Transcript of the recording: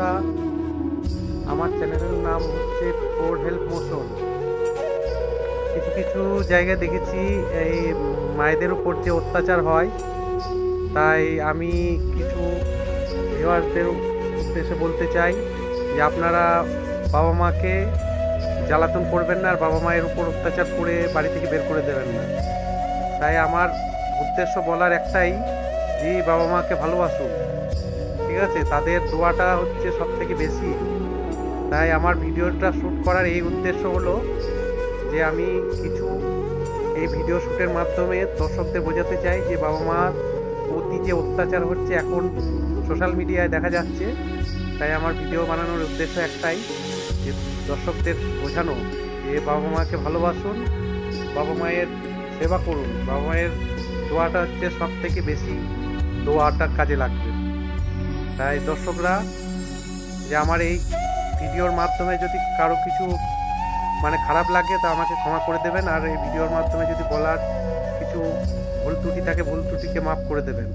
বন্ধুরা, আমার চ্যানেলের নাম হচ্ছে ফোর হেল্প মোশন। কিছু কিছু জায়গায় দেখেছি এই মায়েদের উপর যে অত্যাচার হয়, তাই আমি কিছু ভিউয়ারদের উদ্দেশ্যে বলতে চাই যে আপনারা বাবা মাকে জ্বালাতন করবেন না, আর বাবা মায়ের উপর অত্যাচার করে বাড়ি থেকে বের করে দেবেন না। তাই আমার উদ্দেশ্য বলার একটাই, যে বাবা মাকে ভালোবাসুন, ঠিক আছে? তাদের দোয়াটা হচ্ছে সব থেকে বেশি। তাই আমার ভিডিওটা শ্যুট করার এই উদ্দেশ্য হলো যে আমি কিছু এই ভিডিও শ্যুটের মাধ্যমে দর্শকদের বোঝাতে চাই যে বাবা মার প্রতি যে অত্যাচার হচ্ছে এখন সোশ্যাল মিডিয়ায় দেখা যাচ্ছে। তাই আমার ভিডিও বানানোর উদ্দেশ্য একটাই, যে দর্শকদের বোঝানো যে বাবা মাকে ভালোবাসুন, বাবা মায়ের সেবা করুন, বাবা মায়ের দোয়াটা হচ্ছে সব থেকে বেশি, দোয়াটা কাজে লাগবে। তাই দর্শকরা, যে আমার এই ভিডিওর মাধ্যমে যদি কারো কিছু খারাপ লাগে তা আমাকে ক্ষমা করে দেবেন, আর এই ভিডিওর মাধ্যমে যদি বলার কিছু ভুল ত্রুটি থাকে ভুল ত্রুটিকে মাফ করে দেবেন।